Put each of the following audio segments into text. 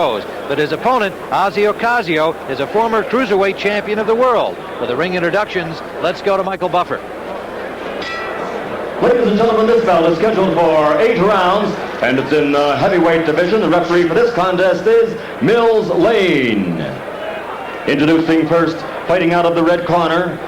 But his opponent, Ossie Ocasio, is a former cruiserweight champion of the world. For the ring introductions, let's go to Michael Buffer. Ladies and gentlemen, this bout is scheduled for 8 rounds, and it's in the heavyweight division. The referee for this contest is Mills Lane. Introducing first, fighting out of the red corner.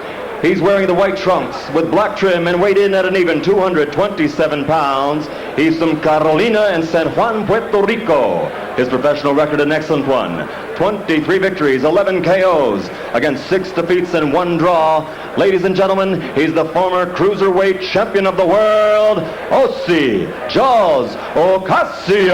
He's wearing the white trunks with black trim and weighed in at an even 227 pounds. He's from Carolina and San Juan, Puerto Rico. His professional record, an excellent one. 23 victories, 11 KOs, against 6 defeats and 1 draw. Ladies and gentlemen, he's the former cruiserweight champion of the world, Ossie Ocasio.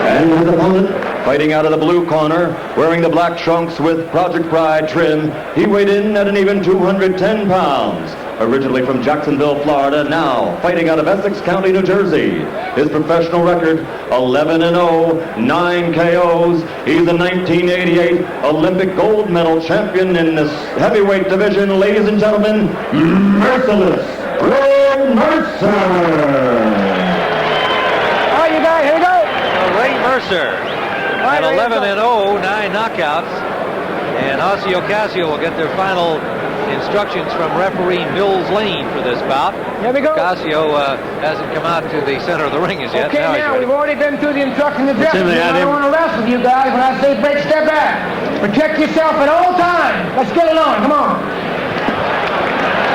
And his opponent, fighting out of the blue corner, wearing the black trunks with Project Pride trim, he weighed in at an even 210 pounds. Originally from Jacksonville, Florida, now fighting out of Essex County, New Jersey. His professional record, 11-0, 9 KOs. He's a 1988 Olympic gold medal champion in this heavyweight division. Ladies and gentlemen, Merciless Ray Mercer. All right, you guys, here we go. Ray Mercer at 11-0, 9 knockouts. And Ossie Ocasio will get their final instructions from referee Mills Lane for this bout. Here we go. Ocasio hasn't come out to the center of the ring as yet. Okay, now we've already been through the instructions of dressing. I don't want to wrestle with you guys. When I say break, step back. Protect yourself at all times. Let's get it on. Come on.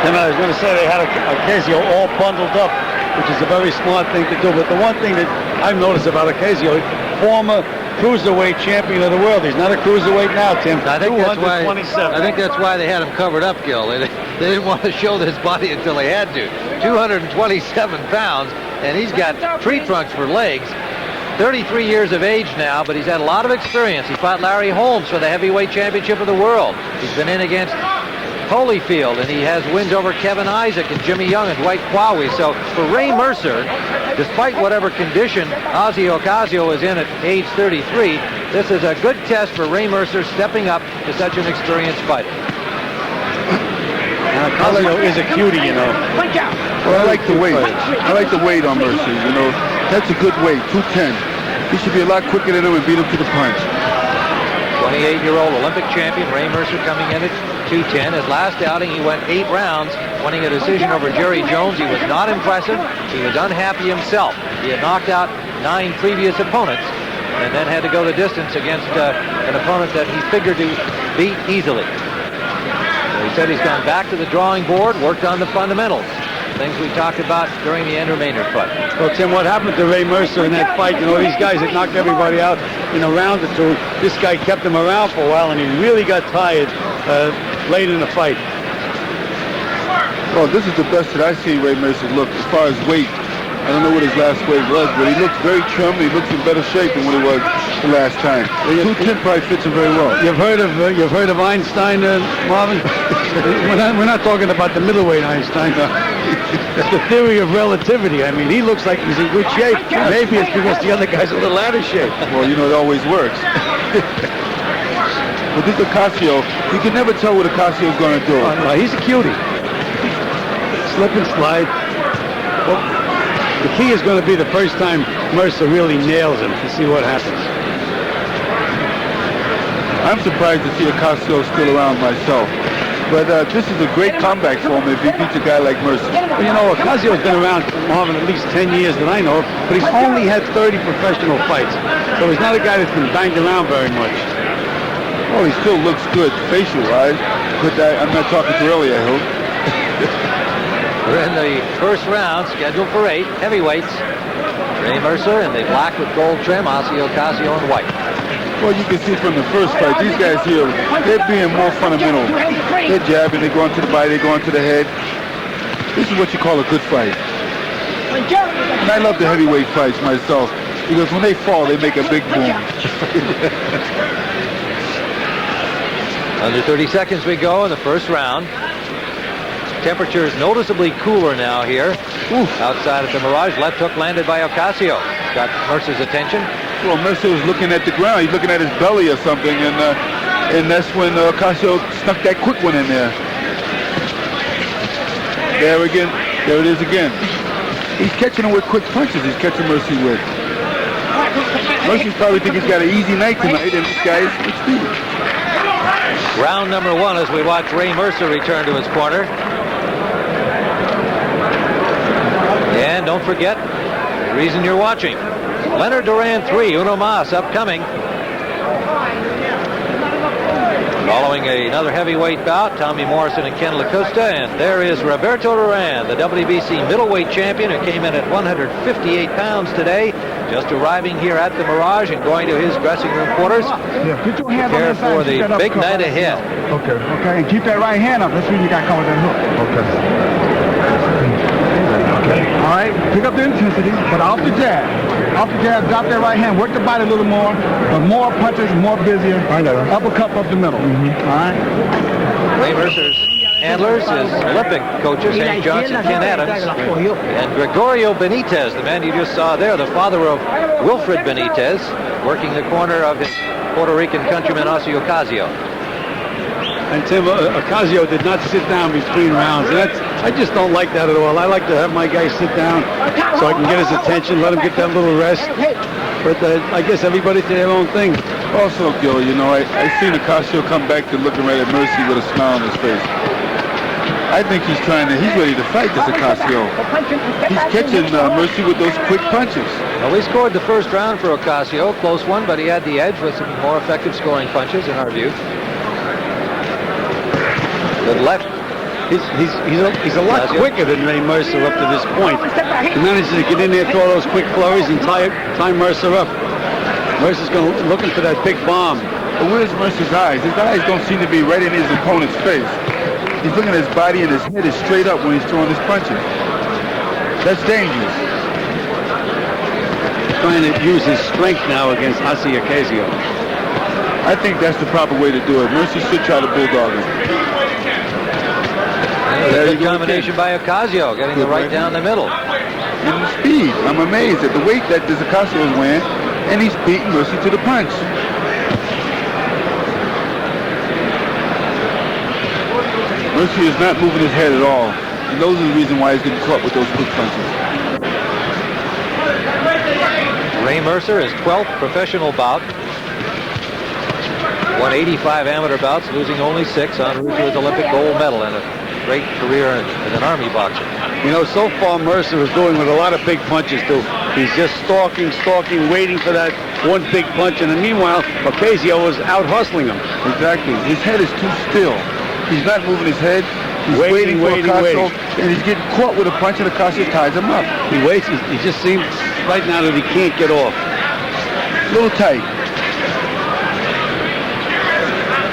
And I was going to say they had Ocasio all bundled up, which is a very smart thing to do. But the one thing that I've noticed about Ocasio, former cruiserweight champion of the world. He's not a cruiserweight now, Tim. I think that's why they had him covered up, Gil. They didn't want to show this body until they had to. 227 pounds, and he's got tree trunks for legs. 33 years of age now, but he's had a lot of experience. He fought Larry Holmes for the heavyweight championship of the world. He's been in against Holyfield, and he has wins over Kevin Isaac and Jimmy Young and Dwight Quawi. So for Ray Mercer, despite whatever condition Ossie Ocasio is in at age 33, this is a good test for Ray Mercer stepping up to such an experienced fighter. Ocasio is a cutie, you know. Well, I like the weight. I like the weight on Mercer, you know. That's a good weight, 210. He should be a lot quicker than him and beat him to the punch. 28-year-old Olympic champion Ray Mercer coming in at 210. His last outing, he went 8 rounds, winning a decision over Jerry Jones. He was not impressive. He was unhappy himself. He had knocked out 9 previous opponents and then had to go the distance against an opponent that he figured to beat easily. So he said he's gone back to the drawing board, worked on the fundamentals. Things we talked about during the Andrew Maynard fight. Well, Tim, what happened to Ray Mercer in that fight? You know, these guys had knocked everybody out in a round or two. This guy kept him around for a while, and he really got tired late in the fight. Well, this is the best that I see Ray Mercer look as far as weight. I don't know what his last weight was, but he looks very trim. He looks in better shape than what he was the last time. 210 probably fits him very well. You've heard of Einstein, Marvin? we're not talking about the middleweight Einstein. It's the theory of relativity. I mean, he looks like he's in good shape. Maybe it's because the other guy's a little out of shape. Well, you know, it always works. But this Ocasio, you can never tell what Ocasio is going to do. No, he's a cutie. Slip and slide. Well, the key is going to be the first time Mercer really nails him to see what happens. I'm surprised to see Ocasio still around myself. But this is a great comeback for him if he beats a guy like Mercer. Well, you know, Ocasio's been around, Marvin, at least 10 years that I know of, but he's only had 30 professional fights. So he's not a guy that's been banged around very much. Oh, he still looks good facial-wise. But I'm not talking too early, I hope. We're in the first round, scheduled for 8 heavyweights. Ray Mercer in the black with gold trim, Ossie Ocasio in white. Well, you can see from the first fight, these guys here, they're being more fundamental. They're jabbing, they go into the body, they go into the head. This is what you call a good fight. And I love the heavyweight fights myself, because when they fall, they make a big boom. Under 30 seconds we go in the first round. Temperature is noticeably cooler now here. Outside at the Mirage. Left hook landed by Ocasio. Got Mercer's attention. Well, Mercer was looking at the ground. He's looking at his belly or something, and that's when Ocasio snuck that quick one in there. There again. There it is again. He's catching him with quick punches. He's catching Mercy with. Mercy's probably think he's got an easy night tonight, and this guy is with speed. Round number 1 as we watch Ray Mercer return to his corner. And don't forget the reason you're watching. Leonard Duran 3, Uno Mas upcoming. Following another heavyweight bout, Tommy Morrison and Ken LaCosta, and there is Roberto Duran, the WBC middleweight champion who came in at 158 pounds today, just arriving here at the Mirage and going to his dressing room quarters. Yeah, put your hand Prepare on that side, for the keep that up, big cover night that ahead. hook. Okay, and keep that right hand up. That's when you got to cover that hook. Okay. All right, pick up the intensity, but off the jab. Off the jab, drop that right hand, work the body a little more, but more punches, more busier. Uppercut up the middle. All right. Ray Mercer's handlers, his Olympic coaches, Hank Johnson, Ken Adams, and Gregorio Benitez, the man you just saw there, the father of Wilfred Benitez, working the corner of his Puerto Rican countryman, Ossie Ocasio. And Tim, Ocasio did not sit down between rounds. And I just don't like that at all. I like to have my guy sit down so I can get his attention, let him get that little rest. But I guess everybody did their own thing. Also, Gil, you know, I seen Ocasio come back to looking right at Mercy with a smile on his face. I think he's ready to fight this Ocasio. He's catching Mercy with those quick punches. Well, we scored the first round for Ocasio, close one, but he had the edge with some more effective scoring punches in our view. Good left. He's a lot quicker than Ray Mercer up to this point. He manages to get in there, throw those quick flurries, and tie Mercer up. Mercer's looking for that big bomb. But where's Mercer's eyes? His eyes don't seem to be right in his opponent's face. He's looking at his body, and his head is straight up when he's throwing his punches. That's dangerous. He's trying to use his strength now against Ossie Ocasio. I think that's the proper way to do it. Mercer should try to bulldog him. There good combination by Ocasio, getting the right down the middle. And the speed. I'm amazed at the weight that this Ocasio is weighing, and he's beating Mercy to the punch. Mercy is not moving his head at all. And those are the reason why he's getting caught with those quick punches. Ray Mercer, his 12th professional bout. Won 85 amateur bouts, losing only 6 en route to his Olympic gold medal and a great career as an Army boxer. You know, so far Mercer is doing with a lot of big punches too. He's just stalking, waiting for that one big punch, and meanwhile, Ocasio is out hustling him. Exactly. His head is too still. He's not moving his head. He's waiting for Ocasio, and he's getting caught with a punch, and Ocasio ties him up. He waits. He just seems right now that he can't get off. A little tight.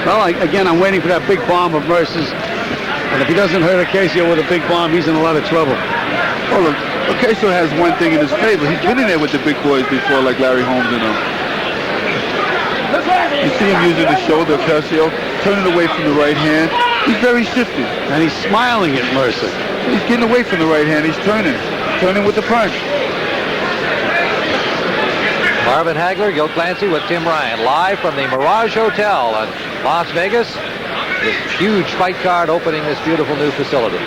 Well, again, I'm waiting for that big bomb of Mercer's. And if he doesn't hurt Ocasio with a big bomb, he's in a lot of trouble. Oh, look, Ocasio has one thing in his favor. He's been in there with the big boys before, like Larry Holmes and them. You see him using the shoulder, Ocasio, turning away from the right hand. He's very shifty. And he's smiling at Mercer. He's getting away from the right hand. He's turning with the punch. Marvin Hagler, Gil Clancy with Tim Ryan, live from the Mirage Hotel in Las Vegas. This huge fight card opening this beautiful new facility.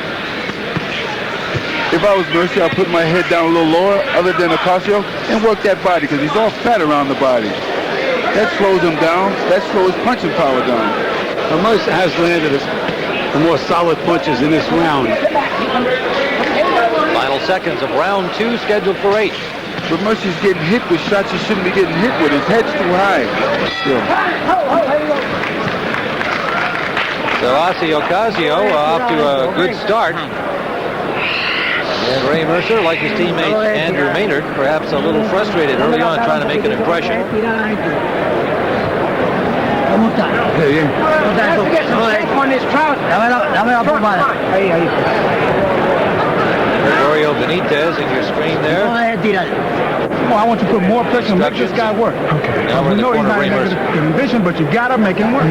If I was Mercer, I'd put my head down a little lower, other than Ocasio, and work that body, because he's all fat around the body. That slows him down. That slows punching power down. Well, Mercer has landed the more solid punches in this round. Final seconds of round 2, scheduled for 8. But Mercer's getting hit with shots he shouldn't be getting hit with. His head's too high. So Ossie Ocasio off to a good start. And Ray Mercer, like his teammate Andrew Maynard, perhaps a little frustrated early on trying to make an impression. Gregorio Benitez in your screen there. Well, I want you to put more pressure and make this guy work. Okay. Now we're in the know he's corner not of Ray in Mercer. that condition, but you got to make him work.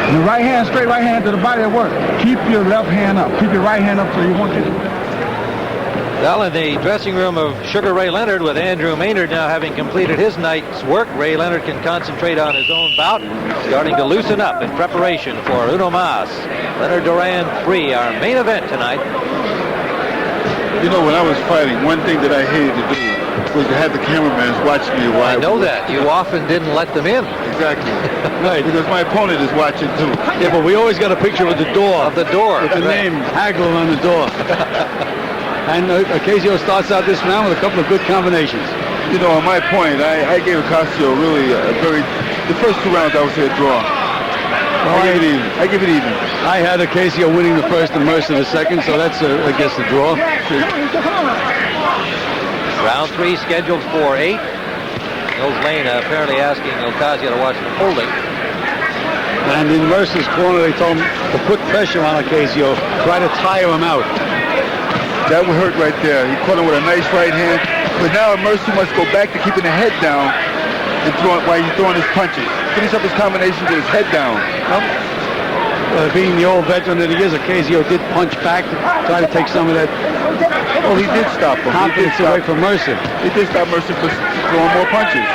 The right hand, straight right hand to the body at work. Keep your left hand up. Keep your right hand up so you want you to... Well, in the dressing room of Sugar Ray Leonard, with Andrew Maynard now having completed his night's work, Ray Leonard can concentrate on his own bout, starting to loosen up in preparation for Uno Mas. Leonard Duran 3, our main event tonight. You know, when I was fighting, one thing that I hated to do was to have the cameraman watch me while I know that. You often didn't let them in. Exactly. Right, because my opponent is watching too. Yeah, but we always got a picture of the door. Of the door. With the name Hagel on the door. And Ocasio starts out this round with a couple of good combinations. You know, on my point, I gave Ocasio really the first 2 rounds I would say a draw. Well, I give it even. I had Ocasio winning the first and Mercer the second, so that's, I guess, a draw. Round 3 scheduled for 8. Mills Lane apparently asking Ocasio to watch the holding. And in Mercer's corner, they told him to put pressure on Ocasio, try to tire him out. That would hurt right there. He caught him with a nice right hand. But now Mercer must go back to keeping the head down and while he's throwing his punches. Finish up his combination with his head down. Being the old veteran that he is, Ocasio did punch back to try to take some of that. Oh, he did stop him. Confidence away from Mercer. He did stop Mercer from throwing more punches.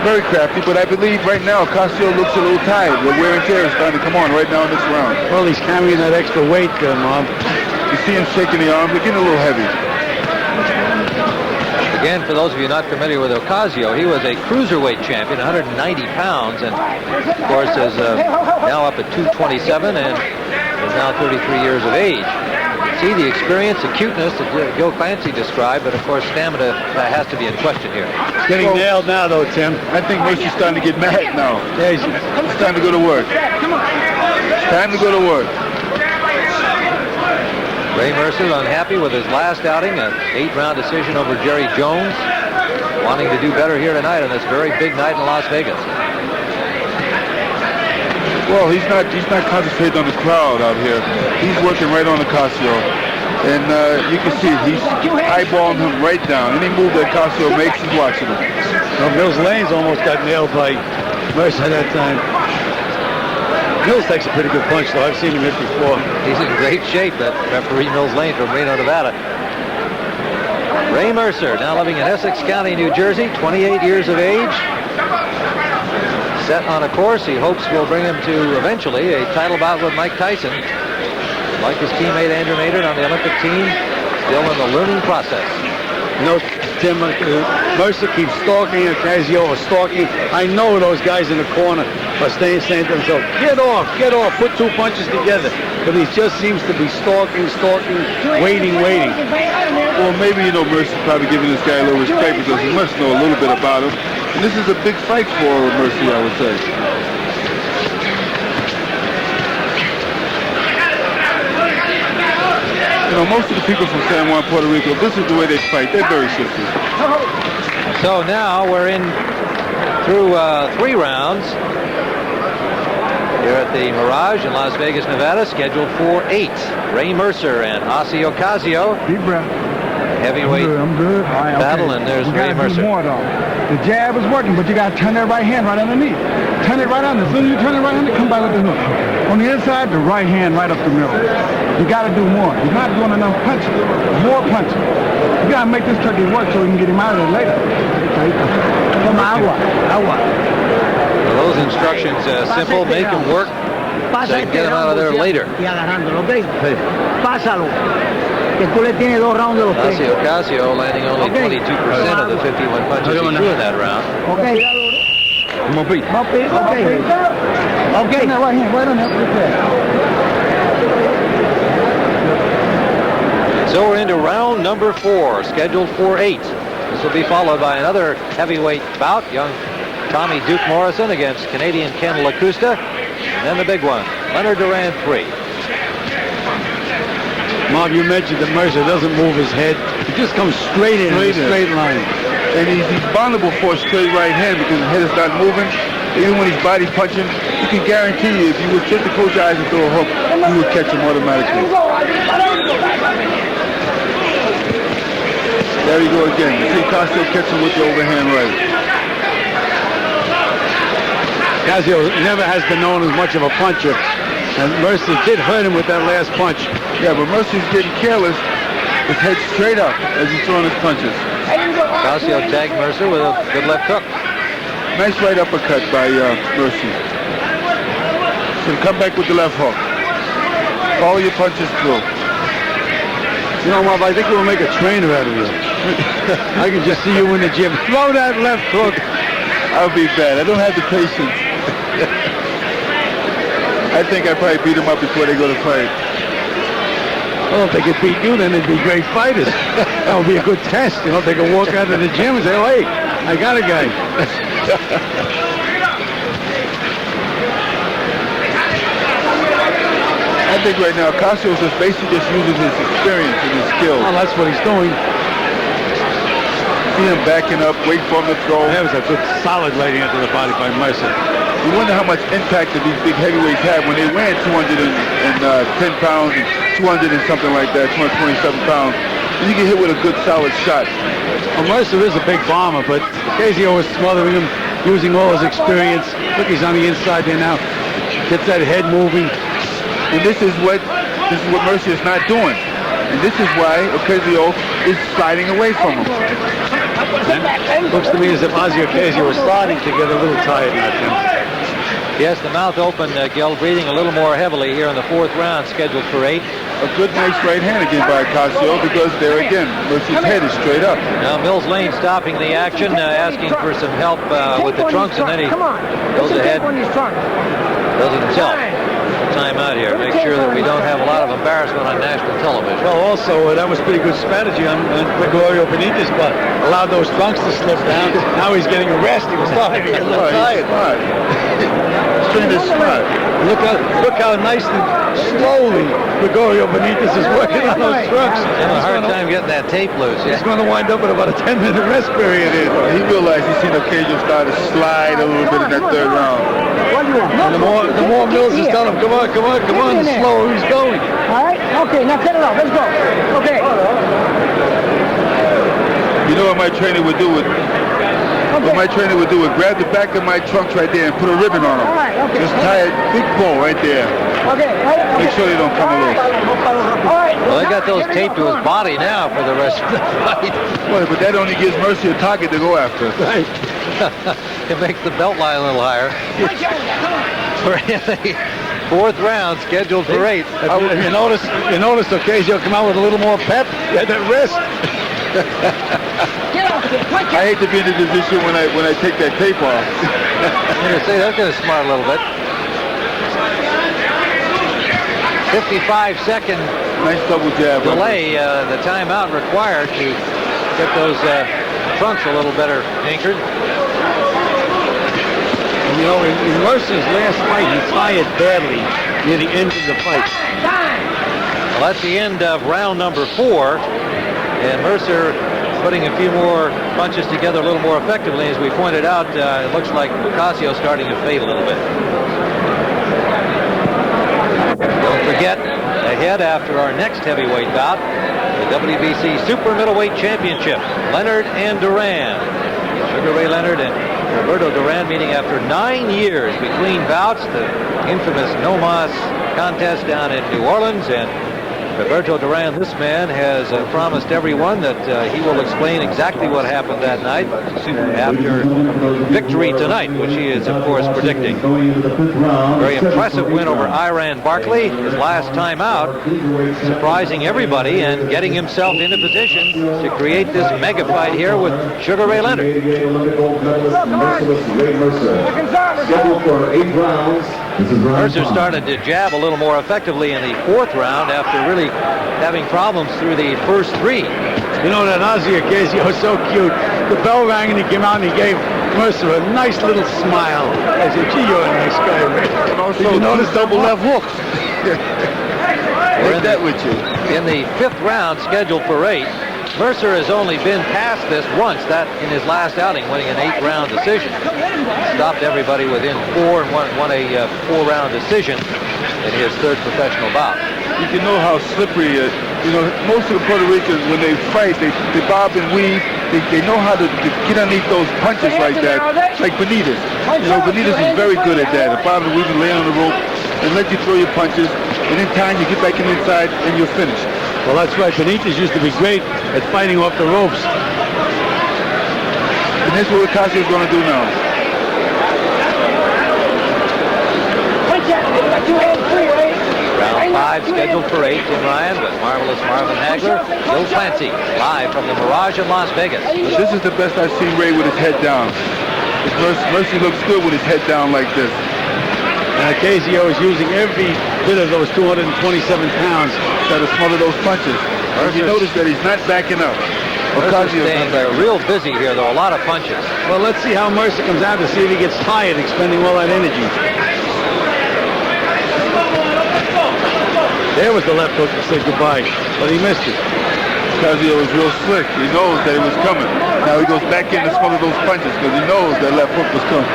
Very crafty, but I believe right now Ocasio looks a little tired. The wear and tear is starting to come on right now in this round. Well, he's carrying that extra weight, Mom. You see him shaking the arm. They're getting a little heavy. Again, for those of you not familiar with Ocasio, he was a cruiserweight champion, 190 pounds, and of course is now up at 227 and is now 33 years of age. See the experience, the cuteness that Gil Clancy described, but of course stamina has to be in question here. It's getting nailed now, though, Tim. I think Mercer's starting to get mad now. Yeah, it's time to go to work. It's time to go to work. Ray Mercer unhappy with his last outing, an 8-round decision over Jerry Jones, wanting to do better here tonight on this very big night in Las Vegas. Well, he's not concentrating on the crowd out here. He's working right on Ocasio. And you can see it. He's eyeballing him right down. Any move that Ocasio makes, he's watching him. Well, Mills Lane's almost got nailed by Mercer that time. Mills takes a pretty good punch, though. I've seen him hit before. He's in great shape, that referee Mills Lane from Reno, Nevada. Ray Mercer, now living in Essex County, New Jersey, 28 years of age. Set on a course he hopes will bring him to eventually a title bout with Mike Tyson. Like his teammate Andrew Maynard on the Olympic team, still in the learning process. You know, Tim, Mercer keeps stalking Ocasio or stalking. I know those guys in the corner are saying to themselves, get off, put 2 punches together. But he just seems to be stalking, waiting. Well, maybe, you know, Mercer's probably giving this guy a little respect because he must know a little bit about him. And this is a big fight for Mercer, I would say. You know, most of the people from San Juan, Puerto Rico, this is the way they fight. They're very simple. So now we're in through 3 rounds here at the Mirage in Las Vegas, Nevada, scheduled for 8. Ray Mercer and Ossie Ocasio. Deep breath. Heavyweight I'm good. All right, battle, and there's Ray Mercer. More, though. The jab is working, but you got to turn that right hand right underneath. Turn it right under. As soon as you turn it right under, come back with the hook. On the inside, the right hand right up the middle. You got to do more. You're not doing enough punching. More punching. You got to make this turkey work so we can get him out of there later. Come agua. Well, those instructions simple. Make him work so you can get him out of there later. Ossie Ocasio landing only 22% of the 51 punches he threw in that round. Okay. Right hand, right on that. So we're into round number 4, scheduled for 8. This will be followed by another heavyweight bout, young Tommy Duke Morrison against Canadian Ken LaCusta, and then the big one, Leonard Duran 3. Marv, you mentioned that Mercer doesn't move his head. He just comes straight in a straight line. And he's vulnerable for a straight right hand because his head is not moving. Even when he's body punching, you can guarantee you if you would just to close your eyes and throw a hook, you would catch him automatically. There you go again. You see Ocasio catching with the overhand right. Ocasio never has been known as much of a puncher, and Mercer did hurt him with that last punch. Yeah, but Mercer's getting careless, his head straight up as he's throwing his punches. Ocasio tagged Mercer with a good left hook. Nice right uppercut by Mercer. So come back with the left hook. Follow your punches through. You know, Marv, I think we'll make a trainer out of you. I can just see you in the gym. Throw that left hook. I'll be bad. I don't have the patience. I think I probably beat him up before they go to fight. Well, if they could beat you, then they'd be great fighters. That would be a good test. You know, they could walk out of the gym and say, oh, hey, I got a guy. I think right now Ocasio is basically just using his experience and his skills. Well, that's what he's doing. See him backing up, wait for him to throw. That was a good solid right into the body by Mercer. You wonder how much impact that these big heavyweights have when they ran 210 pounds and 200 and something like that, 227 pounds. You get hit with a good solid shot. Well, Mercer is a big bomber, but Ocasio was smothering him, using all his experience. Look, he's on the inside there now. Gets that head moving. And this is what Mercer is not doing. And this is why Ocasio is sliding away from him. Looks to me as if Ossie Ocasio was starting to get a little tired now, Tim. Yes, the mouth open, Gil, breathing a little more heavily here in the 4th round, scheduled for 8. A good, nice right hand again by Ocasio because there again, Mercer's head is straight up. Now Mills Lane stopping the action, asking for some help with the trunks, and then he goes ahead, does it himself. Time out here. Make sure that we don't have a lot of embarrassment on national television. Well, also, that was pretty good strategy on Gregorio Benitez, but allowed those trunks to slip down. Now he's getting a rest. He was starting to get a little tired. String is smart. Look how nice and slowly Gregorio Benitez is working on those trunks. Having a hard time getting that tape loose. He's going to wind up with about a 10-minute rest period here. He realized he's seen Ocasio start to slide a little bit in that 3rd round. And the more Mills is telling him, come on, the slower he's going. All right? Okay, now cut it off. Let's go. Okay. You know what my trainer would do with grab the back of my trunks right there and put a ribbon on them. All right, okay. Just tie a big bow right there. Okay. Make sure they don't come loose. All right. Well, they got those taped to his body now for the rest of the fight. Well, but that only gives Mercer a target to go after. Right. It makes the belt line a little higher. We're in the 4th round, scheduled for 8. You notice Ocasio come out with a little more pep. He had that wrist. I hate to be in the position when I take that tape off. I'm going to say that's going to smart a little bit. 55-second Nice double jab. delay, the timeout required to get those trunks a little better anchored. And, you know, in Mercer's last fight, he fired badly near the end of the fight. Well, that's the end of round number 4. And Mercer putting a few more punches together a little more effectively. As we pointed out, it looks like Ocasio starting to fade a little bit. Don't forget, ahead after our next heavyweight bout, the WBC Super Middleweight Championship, Leonard and Duran. Sugar Ray Leonard and Roberto Duran meeting after 9 years between bouts. The infamous No Mas contest down in New Orleans, and Roberto Duran, this man, has promised everyone that he will explain exactly what happened that night after victory tonight, which he is, of course, predicting. Very impressive win over Iran Barkley, his last time out, surprising everybody and getting himself into position to create this mega fight here with Sugar Ray Leonard. Scheduled for 8 rounds. Mercer started to jab a little more effectively in the 4th round after really having problems through the first 3. You know, that Ossie Ocasio was so cute. The bell rang and he came out and he gave Mercer a nice little smile. I said, gee, you're a nice guy, Ray. Did you notice double left hooks? We're in that with you. In the 5th round, scheduled for 8. Mercer has only been past this once, that in his last outing, winning an 8-round decision. Stopped everybody within 4 and won a 4-round decision in his 3rd professional bout. You can know how slippery, you know, most of the Puerto Ricans, when they fight, they bob and weave. They know how to get underneath those punches like that, like Benitez. You know, Benitez is very good at that. Bob and weave and lay on the rope and let you throw your punches. And in time, you get back in the inside and you're finished. Well, that's right. Benitez used to be great at fighting off the ropes. And that's what Ocasio is going to do now. Round 5 scheduled for 8 in Ryan with Marvelous Marvin Hagler, Bill Clancy, live from the Mirage in Las Vegas. This is the best I've seen Ray with his head down. Mercy looks good with his head down like this. And Ocasio is using every bit of those 227 pounds. Try to smother those punches. As you notice that he's not backing up. Mercer's staying real busy here, though. A lot of punches. Well, let's see how Mercer comes out to see if he gets tired expending all that energy. There was the left hook to say goodbye, but he missed it. Ocasio was real slick. He knows that it was coming. Now he goes back in to smother those punches because he knows that left hook was coming.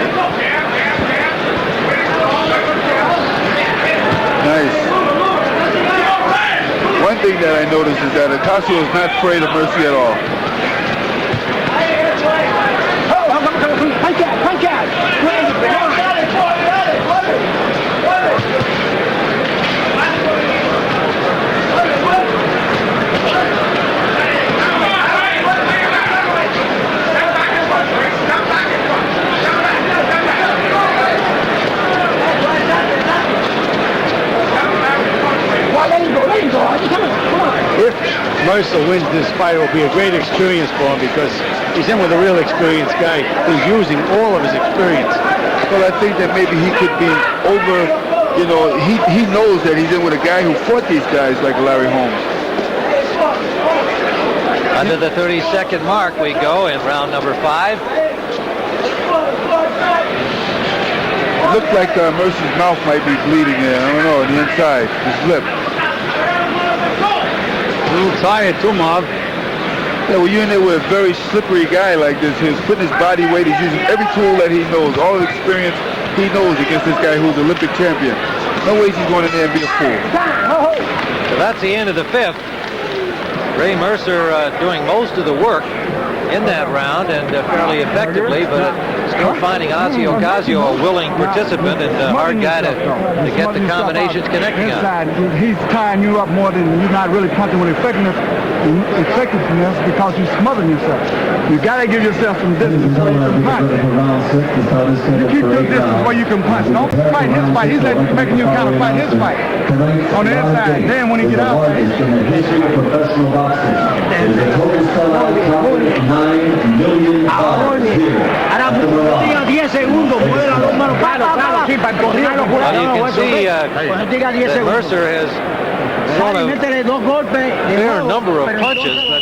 Nice. One thing that I noticed is that Ocasio is not afraid of Mercy at all. Punch out! If Mercer wins this fight, it will be a great experience for him because he's in with a real experienced guy who's using all of his experience. Well, I think that maybe he could be over, you know, he knows that he's in with a guy who fought these guys like Larry Holmes. Under the 30-second mark we go in round number 5. It looks like Mercer's mouth might be bleeding there. I don't know, on the inside, his lip. A little tired too, Marv. Yeah, well, you're in there with a very slippery guy like this. He's putting his body weight. He's using every tool that he knows. All the experience he knows against this guy who's Olympic champion. No way he's going in there and be a fool. So that's the end of the 5th. Ray Mercer doing most of the work in that round and fairly effectively, but still finding Ossie Ocasio a willing participant and a hard guy to get the combinations connecting on. He's tying you up more than you're not really punching with effectiveness because you're smothering yourself. You got to give yourself some distance where you can punch. You keep your distance where you can punch. Don't fight his fight. He's making you kind of fight his fight. On the inside. Then when he get out. Professional boxing. It is a total sellout profit of $9 million here at the Mirage. Well, you can see that Mercer has thrown a fair number of punches, but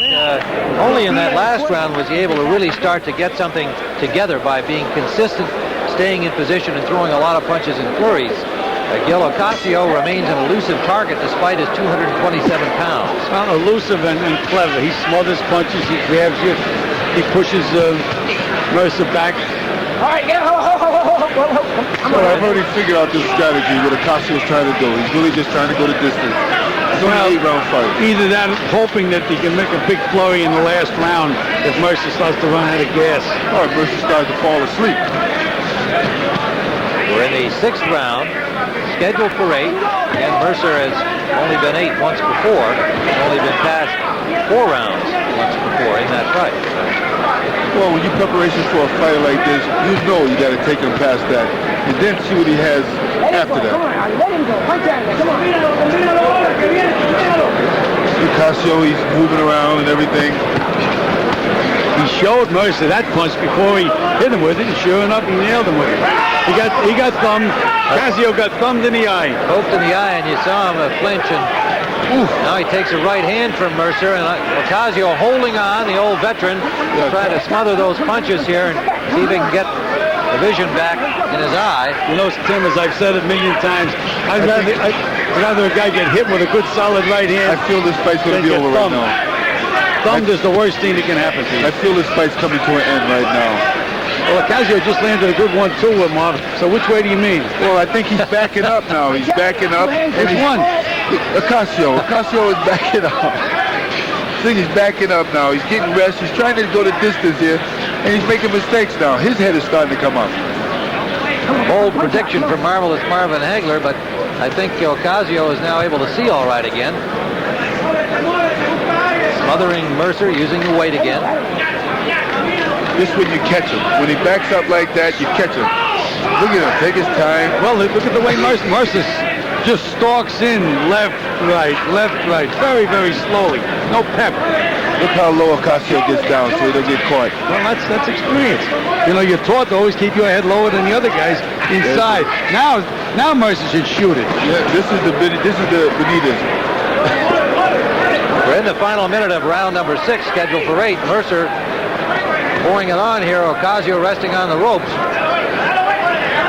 only in that last round was he able to really start to get something together by being consistent, staying in position, and throwing a lot of punches and flurries. Gil Ocasio remains an elusive target despite his 227 pounds. Well, elusive and clever. He smothers punches, he grabs you, he pushes Mercer back. All right, So I've already figured out this strategy, what Ocasio's trying to do. He's really just trying to go the distance. It's only an 8-round fight. Either that, hoping that he can make a big flurry in the last round if Mercer starts to run out of gas. Or Mercer starts to fall asleep. We're in the 6th round, scheduled for 8, and Mercer has only been 8 once before, only been past 4 rounds once before in that fight. Well, when you preparation for a fight like this, you know you got to take him past that, and then see what he has after that. Let him go. Punch at him. Come on. Ocasio, he's moving around and everything. He showed Mercer that punch before he hit him with it, and sure enough, he nailed him with it. He got thumbed. Ocasio got thumbed in the eye. Poked in the eye, and you saw him flinch, and now he takes a right hand from Mercer, and Ocasio holding on, the old veteran, trying to smother those punches here and see if he can get the vision back in his eye. You know, Tim, as I've said a million times, I'd rather a guy get hit with a good solid right hand. I feel this fight's going to be over right now. Thumbed is the worst thing that can happen to you. I feel this fight's coming to an end right now. Well, Ocasio just landed a good 1-2 with Marv. So which way do you mean? Well, I think he's backing up now. He's backing up. Which one? Ocasio is backing up. I think he's backing up now. He's getting rest. He's trying to go the distance here, and he's making mistakes now. His head is starting to come up. Bold prediction from Marvelous Marvin Hagler, but I think Ocasio is now able to see all right again. Smothering Mercer, using the weight again. This when you catch him. When he backs up like that, you catch him. Look at him, take his time. Well, look at the way Mercer just stalks in left, right, very, very slowly. No pep. Look how low Ocasio gets down so he don't get caught. Well, that's experience. You know, you're taught to always keep your head lower than the other guys inside. Now Mercer should shoot it. Yeah, this is the Benitez. We're in the final minute of round number 6, scheduled for 8. Mercer pouring it on here. Ocasio resting on the ropes.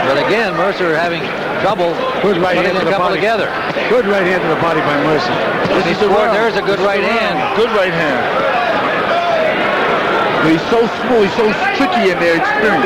But again, Mercer having trouble Good right hand putting to a the couple body. together. Good right hand to the body by Mercer. He scored. There's a good right hand. Good right hand. But he's so smooth, he's so tricky in their experience.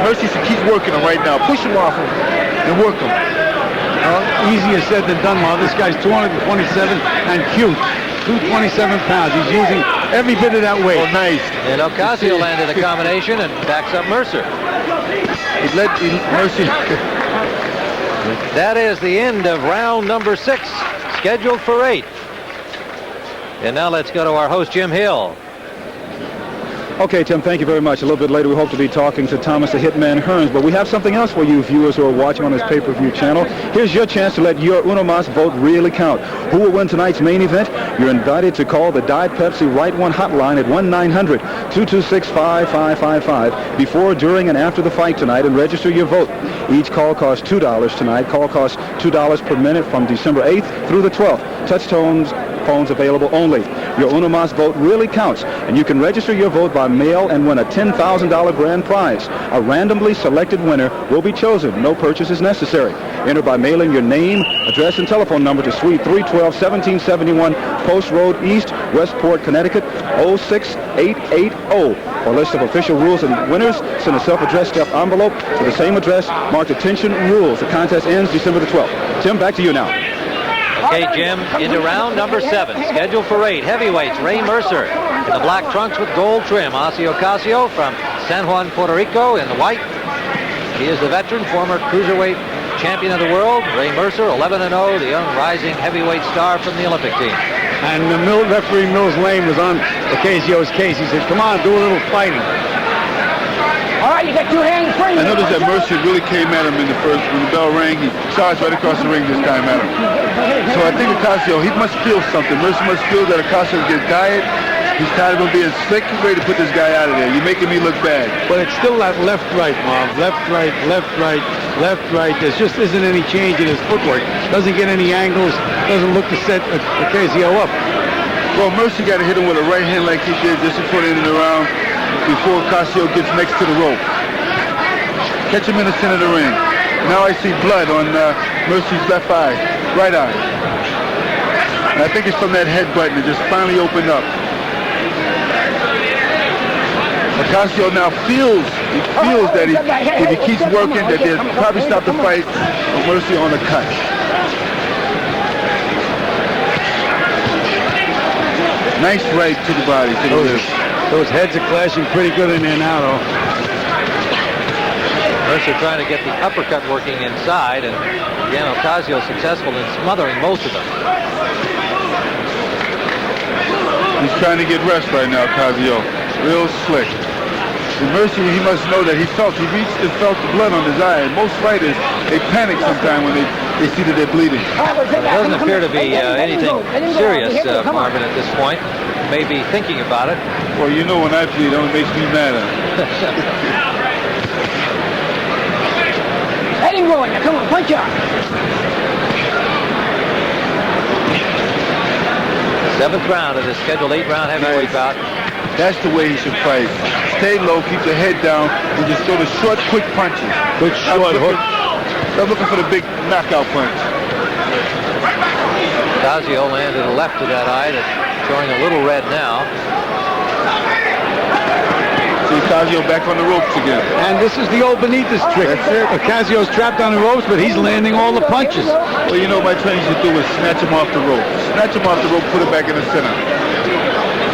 Mercer should keep working him right now. Push him off him and work him. Well, easier said than done, Marv. This guy's 227 and cute. 227 pounds. He's using every bit of that weight. Oh, nice. And Ocasio landed a combination and backs up Mercer. Mercer. That is the end of round number 6, scheduled for 8. And now let's go to our host, Jim Hill. Okay, Tim, thank you very much. A little bit later, we hope to be talking to Thomas the Hitman Hearns, but we have something else for you viewers who are watching on this pay-per-view channel. Here's your chance to let your Uno Mas vote really count. Who will win tonight's main event? You're invited to call the Diet Pepsi Right One hotline at 1-900-226-5555 before, during, and after the fight tonight and register your vote. Each call costs $2 tonight. Call costs $2 per minute from December 8th through the 12th. Touch tones phones available only. Your Uno Mas vote really counts, and you can register your vote by mail and win a $10,000 grand prize. A randomly selected winner will be chosen. No purchase is necessary. Enter by mailing your name, address, and telephone number to Suite 312, 1771 Post Road East, Westport, Connecticut, 06880. For a list of official rules and winners, send a self-addressed stamped envelope to the same address marked Attention Rules. The contest ends December the 12th. Tim, back to you now. Okay, Jim, into round number 7, scheduled for 8. Heavyweights, Ray Mercer in the black trunks with gold trim. Ossie Ocasio from San Juan, Puerto Rico in the white. He is the veteran, former cruiserweight champion of the world. Ray Mercer, 11-0, the young rising heavyweight star from the Olympic team. And the referee Mills Lane was on Ocasio's case. He said, come on, do a little fighting. All right, you got 2 hands free. I noticed that Mercer really came at him in the first. When the bell rang, he charged right across the ring this time at him. So I think Ocasio, he must feel something. Mercer must feel that Ocasio gets tired. He's tired of him being slick. He's ready to put this guy out of there. You're making me look bad. But it's still that left-right, Marv. Left-right, left-right, left-right. There just isn't any change in his footwork. Doesn't get any angles. Doesn't look to set Ocasio up. Well, Mercer got to hit him with a right hand like he did just before the end of the round, before Ocasio gets next to the rope. Catch him in the center of the ring. Now I see blood on Mercer's left eye, right eye. And I think it's from that headbutt that just finally opened up. Ocasio now feels that if he keeps working, that they'll probably stop the fight with Mercer on the cut. Nice right to the body, to the lips. Those heads are clashing pretty good in there now, though. Mercer trying to get the uppercut working inside, and again, Ocasio successful in smothering most of them. He's trying to get rest right now, Ocasio. Real slick. And Mercer, he must know that he reached and felt the blood on his eye. And most fighters, they panic sometimes when they see that they're bleeding. Well, it doesn't appear to be anything serious, Marvin, at this point. May be thinking about it. Well, you know when I bleed, it makes me mad. Let him go in there. Come on, punch out. 7th round of this scheduled 8-round heavyweight bout. That's the way he should fight. Stay low, keep the head down, and just throw the short, quick punches. Good short hook. I'm looking for the big knockout punch. Ocasio landed a left to that eye that's showing a little red now. See Ocasio back on the ropes again. And this is the old Benitez trick. That's it. Ocasio's trapped on the ropes, but he's landing all the punches. Well, you know my training should do is snatch him off the rope. Snatch him off the rope, put it back in the center.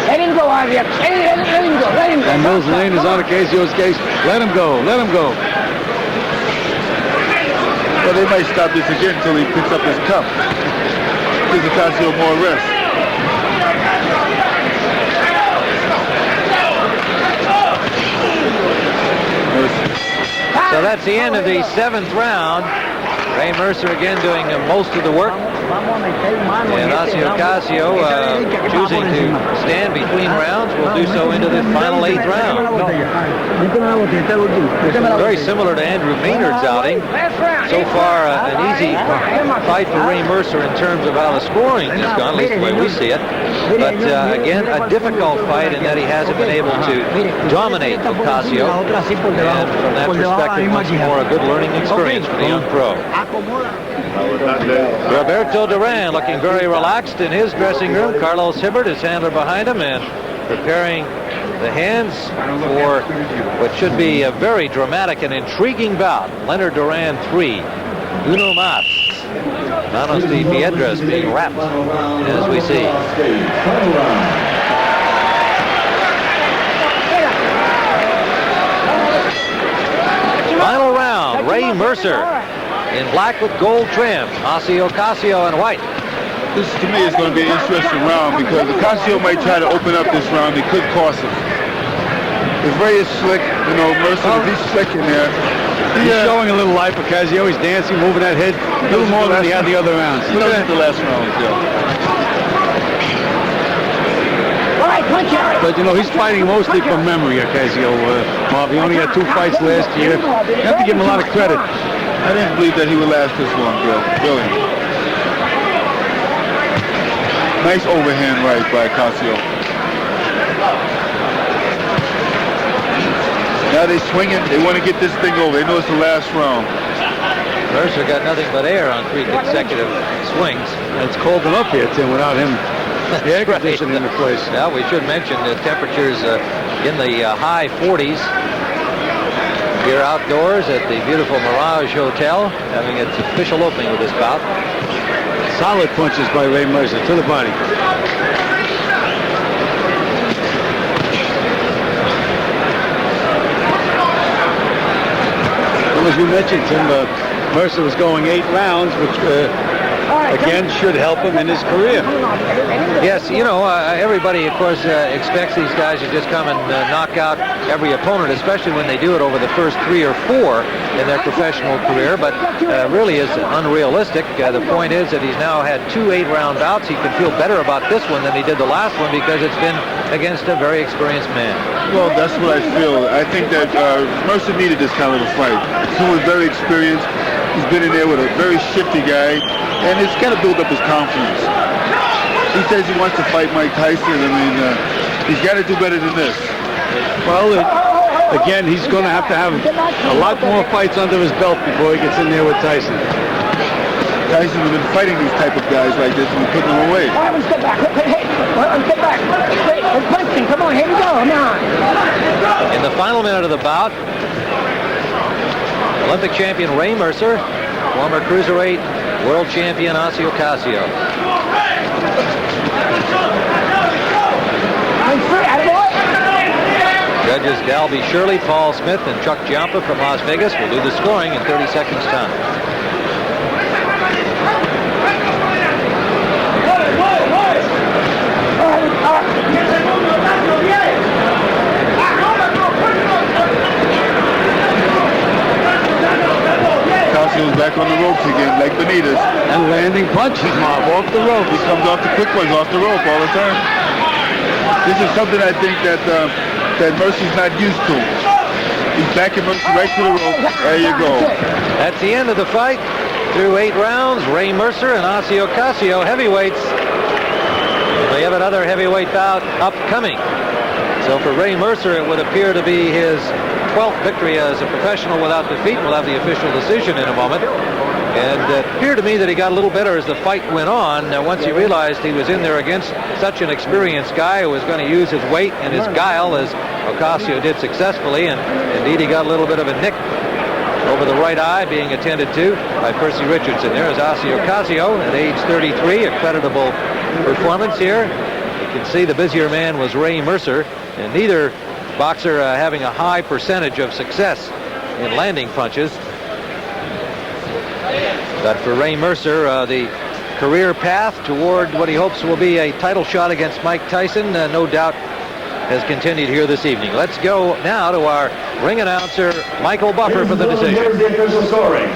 Let him go, Javier. Let him go. Let him go. And Mills Lane is on Ocasio's case. Let him go. Let him go. Well, they might stop this again until he picks up his cup. Gives Ocasio more rest. So that's the end of the 7th round. Ray Mercer again doing most of the work. And Ossie Ocasio choosing to stand between rounds will do so into the final 8th round. Very similar to Andrew Maynard's outing. So far, an easy fight for Ray Mercer in terms of how the scoring has gone, at least the way we see it. But again, a difficult fight in that he hasn't been able to dominate Ocasio. And from that perspective, once more, a good learning experience for the young pro. Roberto Duran looking very relaxed in his dressing room. Carlos Hibbert, his handler behind him, and preparing the hands for what should be a very dramatic and intriguing bout. Leonard Duran 3, Uno Mas. Manos de Piedras being wrapped, as we see. Final round, Ray Mercer in black with gold trim, Ossie Ocasio in white. This, to me, is going to be an interesting round because Ocasio might try to open up this round. It could cost him. If Ray is slick, you know, Mercer, if he's slick in there. He's showing a little life, Ocasio. He's dancing, moving that head a little more than he had the other rounds. Look at the last round, Joe. But, you know, he's fighting mostly from memory, Ocasio. Marv, he only had 2 fights last year. You have to give him a lot of credit. I didn't believe that he would last this long, Bill. Really. Nice overhand right by Ocasio. Now they're swinging. They want to get this thing over. They know it's the last round. Mercer got nothing but air on 3 consecutive swings. It's cold enough here, Tim, without him. The air conditioning in the place. Now, we should mention the temperatures in the high 40s. Here outdoors at the beautiful Mirage Hotel, having its official opening with this bout. Solid punches by Ray Mercer to the body. Well, as you mentioned, Tim, Mercer was going 8 rounds, which again should help him in his career. Yes, you know, everybody, of course, expects these guys to just come and knock out every opponent, especially when they do it over the first 3 or 4 in their professional career, but really is unrealistic. The point is that he's now had 2 8-round bouts. He can feel better about this one than he did the last one because it's been against a very experienced man. Well, that's what I feel. I think that Mercer needed this kind of a fight. Someone very experienced. He's been in there with a very shifty guy, and it's kind of built up his confidence. He says he wants to fight Mike Tyson. I mean, he's got to do better than this. Well, again, he's going to have a lot more fights under his belt before he gets in there with Tyson. Tyson has been fighting these type of guys like this and putting them away. Step back. Step back. Wait, punching. Come on, here we go. Come on. In the final minute of the bout, Olympic champion Ray Mercer, former cruiserweight world champion Ossie Ocasio. Judges Dalby Shirley, Paul Smith, and Chuck Giampa from Las Vegas will do the scoring in 30 seconds time. Ocasio's back on the ropes again, like Benitez. And landing punches, Marv, off the rope. He comes off the quick ones, off the rope all the time. This is something I think that that Mercer's not used to. He's backing Mercer right to the rope. There you go. That's the end of the fight. Through 8 rounds, Ray Mercer and Ossie Ocasio, heavyweights. We have another heavyweight bout upcoming. So for Ray Mercer, it would appear to be his 12th victory as a professional without defeat. We'll have the official decision in a moment. And it appeared to me that he got a little better as the fight went on. Once he realized he was in there against such an experienced guy who was going to use his weight and his guile, as Ocasio did successfully. And indeed, he got a little bit of a nick over the right eye being attended to by Percy Richardson. There is Ossie Ocasio at age 33, a creditable performance here. You can see the busier man was Ray Mercer, and neither boxer having a high percentage of success in landing punches. But for Ray Mercer, the career path toward what he hopes will be a title shot against Mike Tyson, no doubt, has continued here this evening. Let's go now to our ring announcer, Michael Buffer, for the decision. Here's the official scoring.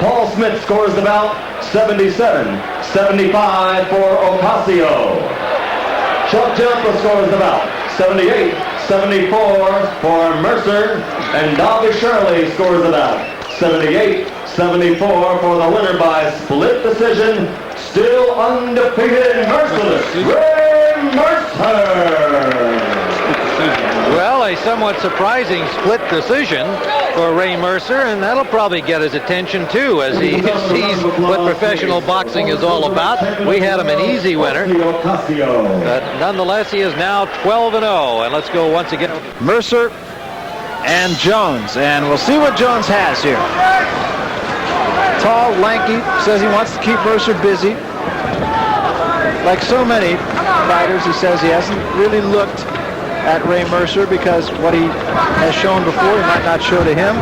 Paul Smith scores the bout 77-75 for Ocasio. Chuck Jumper scores the bout 78-74 for Mercer. And Dobby Shirley scores the bout 78-74 for the winner by split decision. Still undefeated, merciless Ray Mercer. Well, a somewhat surprising split decision for Ray Mercer, and that'll probably get his attention too as he sees what professional boxing is all about. We had him an easy winner, but nonetheless he is now 12-0. And let's go once again. Mercer and Jones, and we'll see what Jones has here. Tall, lanky, says he wants to keep Mercer busy. Like so many fighters, he says he hasn't really looked at Ray Mercer because what he has shown before he might not show to him.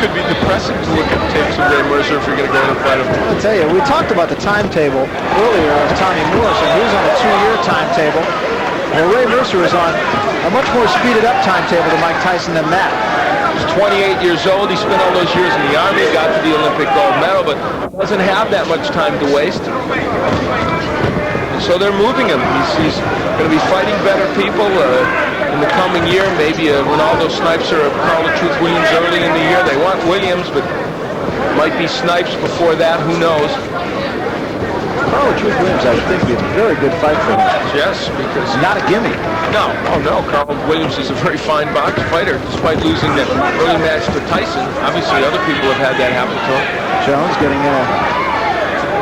Could be depressing to look at the tapes of Ray Mercer if you're going to go in and fight him. I'll tell you, we talked about the timetable earlier of Tommy Morrison. He was on a 2-year timetable. Well, Ray Mercer is on a much more speeded up timetable than Mike Tyson than that. He's 28 years old. He spent all those years in the Army, got to the Olympic gold medal, but doesn't have that much time to waste. So they're moving him. He's going to be fighting better people in the coming year. Maybe Ronaldo Snipes or Carl Truth Williams early in the year. They want Williams, but might be Snipes before that. Who knows? Carl Truth Williams, I think, would be a very good fight for him. Yes, because Not a gimme. no. Carl Williams is a very fine box fighter, despite losing the early match to Tyson. Obviously, other people have had that happen to him. Jones getting in a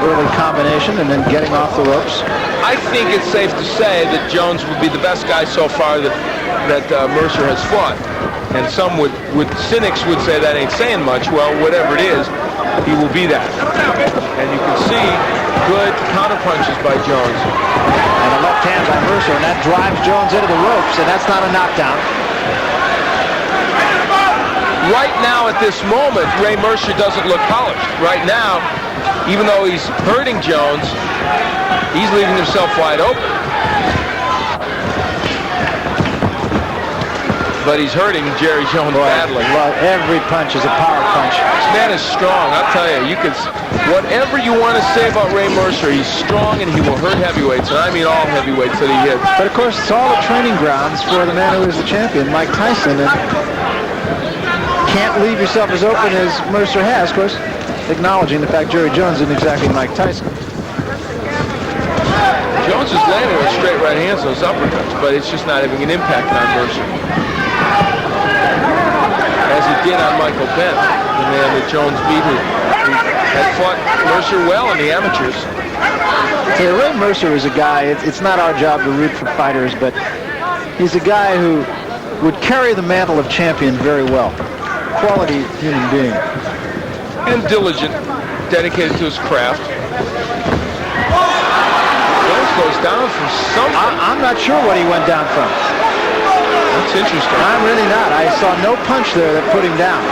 early combination and then getting off the ropes. I think it's safe to say that Jones would be the best guy so far that Mercer has fought. And some cynics would say that ain't saying much. Well, whatever it is, he will be that. And you can see good counter punches by Jones. And a left hand by Mercer, and that drives Jones into the ropes, and that's not a knockdown. Right now, at this moment, Ray Mercer doesn't look polished. Right now, even though he's hurting Jones, he's leaving himself wide open. But he's hurting Jerry Jones badly. Well, every punch is a power punch. This man is strong, I'll tell you. You could, whatever you want to say about Ray Mercer, he's strong and he will hurt heavyweights, and I mean all heavyweights that he hits. But of course, it's all the training grounds for the man who is the champion, Mike Tyson. And can't leave yourself as open as Mercer has, of course, acknowledging the fact Jerry Jones isn't exactly Mike Tyson. Jones is landing with straight right hands, those uppercuts, but it's just not having an impact on Mercer. As it did on Michael Bent, the man that Jones beat, who had fought Mercer well in the amateurs. Hey, Ray Mercer is a guy, it's not our job to root for fighters, but he's a guy who would carry the mantle of champion very well. Quality human being. And diligent, dedicated to his craft. Jones goes down from something. I'm not sure what he went down from. That's interesting. I'm really not. I saw no punch there that put him down.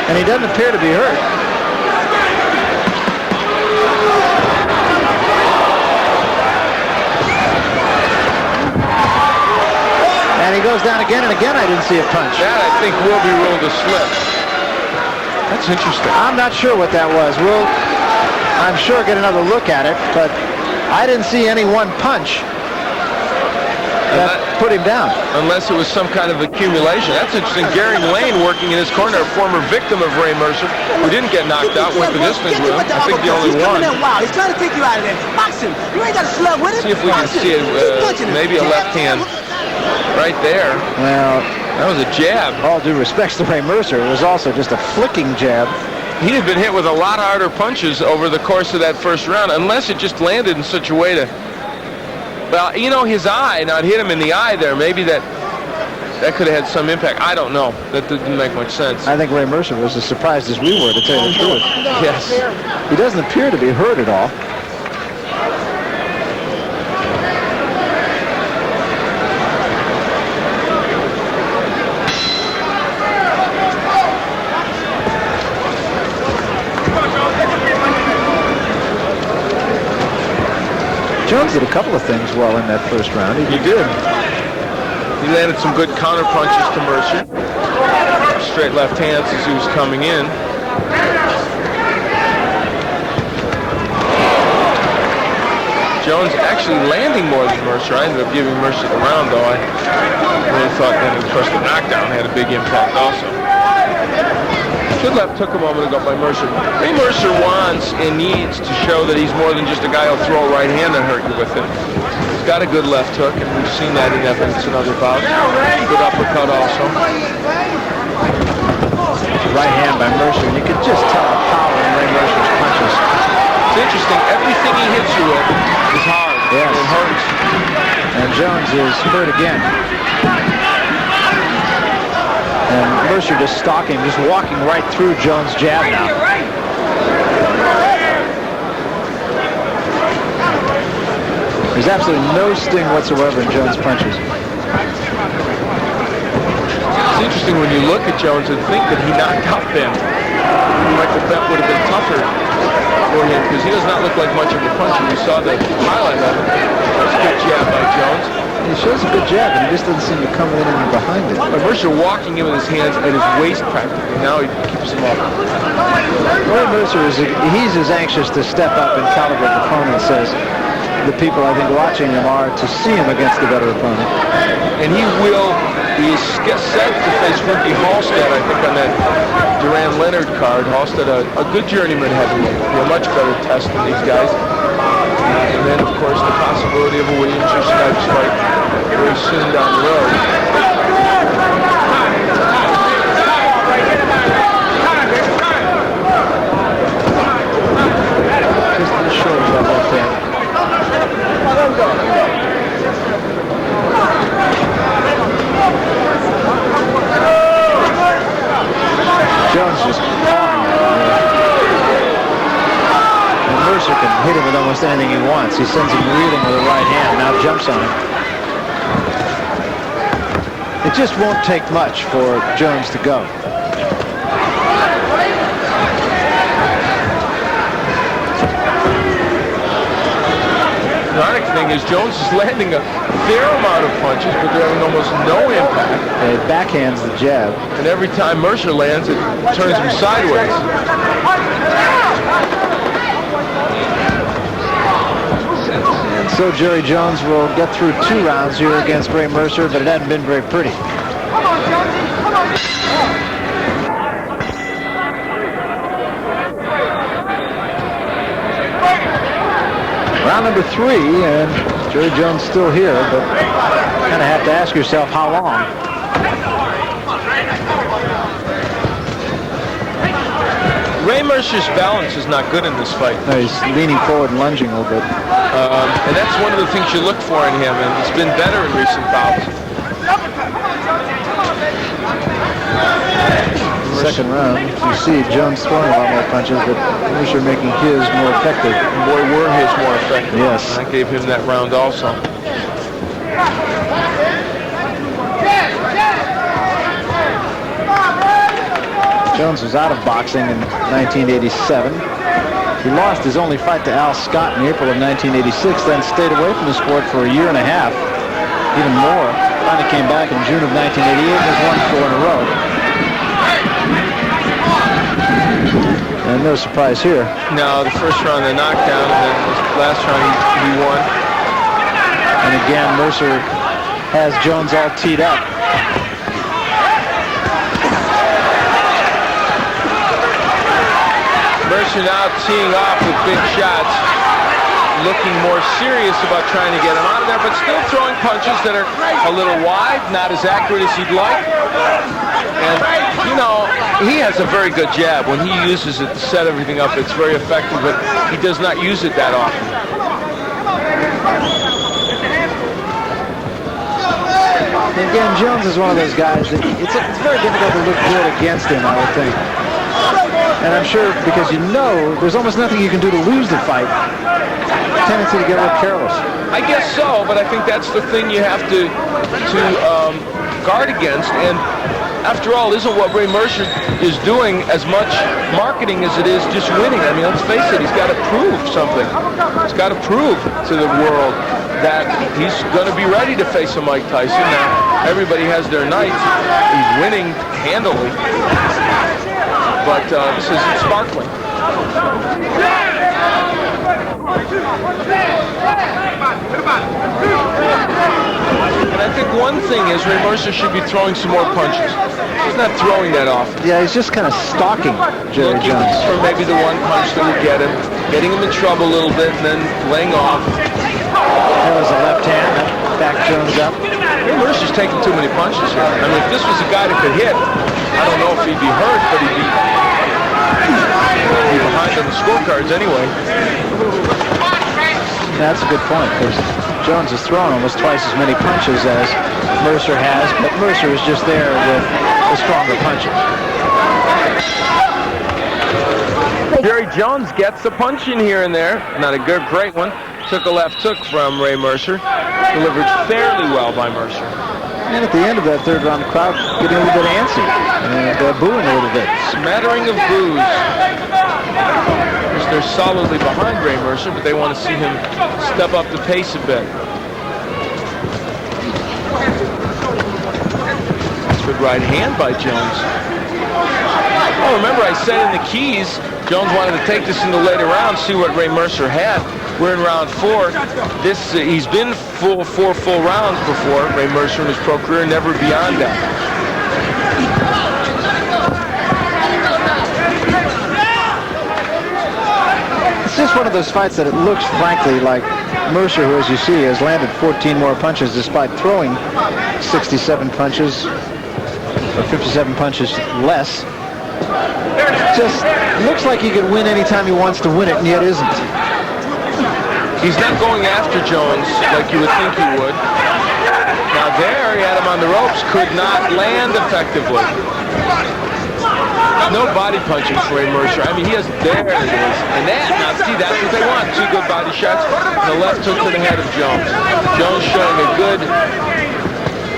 And he doesn't appear to be hurt. And he goes down again and again. I didn't see a punch. That, I think, will be ruled a slip. That's interesting. I'm not sure what that was. We'll, I'm sure, get another look at it, but I didn't see any one punch that put him down. Unless it was some kind of accumulation. That's interesting. Gary Lane working in his corner, a former victim of Ray Mercer, who didn't get knocked out, went the distance with him. I think the only one. He's trying to take you out of there. Box him. You ain't got to slug with him. See if we can see it. Maybe a left hand right there. Well, that was a jab. All due respects to Ray Mercer, it was also just a flicking jab. He had been hit with a lot harder punches over the course of that first round, unless it just landed in such a way to... Well, you know, his eye, now it hit him in the eye there. Maybe that could have had some impact. I don't know. That didn't make much sense. I think Ray Mercer was as surprised as we were, to tell you the truth. Yes. He doesn't appear to be hurt at all. Jones did a couple of things well in that first round. He did. He landed some good counter punches to Mercer. Straight left hands as he was coming in. Jones actually landing more than Mercer. I ended up giving Mercer the round, though. I really thought that, of course, the knockdown had a big impact also. Good left took a moment ago by Mercer. Ray Mercer wants and needs to show that he's more than just a guy who'll throw a right hand and hurt you with it. He's got a good left hook, and we've seen that in evidence in other bouts. Good uppercut also. Right hand by Mercer. You could just tell the power in Ray Mercer's punches. It's interesting. Everything he hits you with is hard. Yes. It hurts. And Jones is hurt again. And Mercer just stalking, just walking right through Jones' jab now. There's absolutely no sting whatsoever in Jones' punches. It's interesting when you look at Jones and think that he knocked out Ben. Michael Bent would have been tougher for him because he does not look like much of a puncher. We saw the highlight of it. That's a good jab by Jones. He shows a good jab, and he just doesn't seem to come in and behind it. But Mercer walking in with his hands at his waist practically. Now he keeps him up. Ray Mercer, he's as anxious to step up and calibrate the opponent as the people I think watching him are to see him against a better opponent. And he is set to face Ricky Halstead, I think, on that Duran Leonard card. Halstead, a good journeyman heavyweight. A much better test than these guys. And then, of course, the possibility of a Williams or Snipes fight very soon down the road. Just the short level thing. Jones just pawing at him. And Mercer can hit him with almost anything he wants. He sends him reeling with a right hand, now jumps on him. It just won't take much for Jones to go. The ironic thing is Jones is landing a fair amount of punches, but they're having almost no impact. It backhands the jab. And every time Mercer lands, it turns him sideways. And so Jerry Jones will get through 2 rounds here against Ray Mercer, but it hasn't been very pretty. Round number 3, and Jerry Jones still here, but kind of have to ask yourself how long. Ray Mercer's balance is not good in this fight. No, he's leaning forward and lunging a little bit. And that's one of the things you look for in him, and it's been better in recent bouts. Second round, you see Jones throwing a lot more punches, but Mercer making his more effective. Boy, were his more effective. Yes. I gave him that round also. Jones was out of boxing in 1987. He lost his only fight to Al Scott in April of 1986, then stayed away from the sport for a year and a half, even more. Finally came back in June of 1988 and has won 4 in a row. And no surprise here. No, the first round they knocked down, and then this last round he won. And again, Mercer has Jones all teed up. Mercer now teeing off with big shots, looking more serious about trying to get him out of there, but still throwing punches that are a little wide, not as accurate as he'd like. And, you know, he has a very good jab. When he uses it to set everything up, it's very effective, but he does not use it that often. And again, Jones is one of those guys that it's very difficult to look good against him, I would think. And I'm sure because you know there's almost nothing you can do to lose the fight. Tendency to get a little careless. I guess so, but I think that's the thing you have to guard against. And after all, isn't what Ray Mercer is doing as much marketing as it is just winning. I mean, let's face it, he's got to prove something. He's got to prove to the world that he's going to be ready to face a Mike Tyson. Now, everybody has their nights. He's winning handily. But this is sparkling. And I think one thing is Ray Mercer should be throwing some more punches. He's not throwing that often. Yeah, he's just kind of stalking Jerry Looking Jones. for maybe the one punch that will get him, getting him in trouble a little bit, and then laying off. That was a left hand that backed Jones up. Ray Mercer's taking too many punches here. I mean, if this was a guy that could hit, I don't know if he'd be hurt, but he'd be behind on the scorecards anyway. That's a good point, because Jones has thrown almost twice as many punches as Mercer has, but Mercer is just there with the stronger punches. Jerry Jones gets a punch in here and there. Not a good, great one. Took a left hook from Ray Mercer. Delivered fairly well by Mercer. And at the end of that third round, the crowd getting a little bit antsy and booing a little bit. Smattering of boos. They're solidly behind Ray Mercer, but they want to see him step up the pace a bit. That's good right hand by Jones. Oh, remember I said in the keys, Jones wanted to take this in the later rounds, see what Ray Mercer had. We're in round 4. He's been four full rounds before, Ray Mercer in his pro career, never beyond that. It's just one of those fights that it looks, frankly, like Mercer, who, as you see, has landed 14 more punches despite throwing 67 punches, or 57 punches less. Just looks like he could win anytime he wants to win it, and yet isn't. He's not going after Jones like you would think he would. Now there, he had him on the ropes, could not land effectively. No body punching for Ray Mercer. I mean, he has, there it is. And that, now see, that's what they want. 2 good body shots. The left hook to the head of Jones. Jones showing a good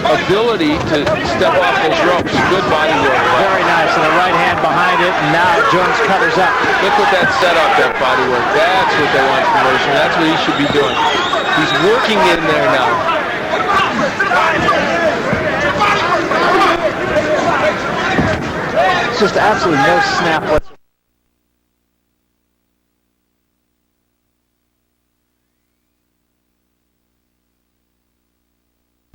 ability to step off those ropes. Good body work. Very nice. And the right hand behind it. And now Jones covers up. Look at that setup, that body work. That's what they want from Mercer. That's what he should be doing. He's working in there now. It's just absolutely no snap whatsoever.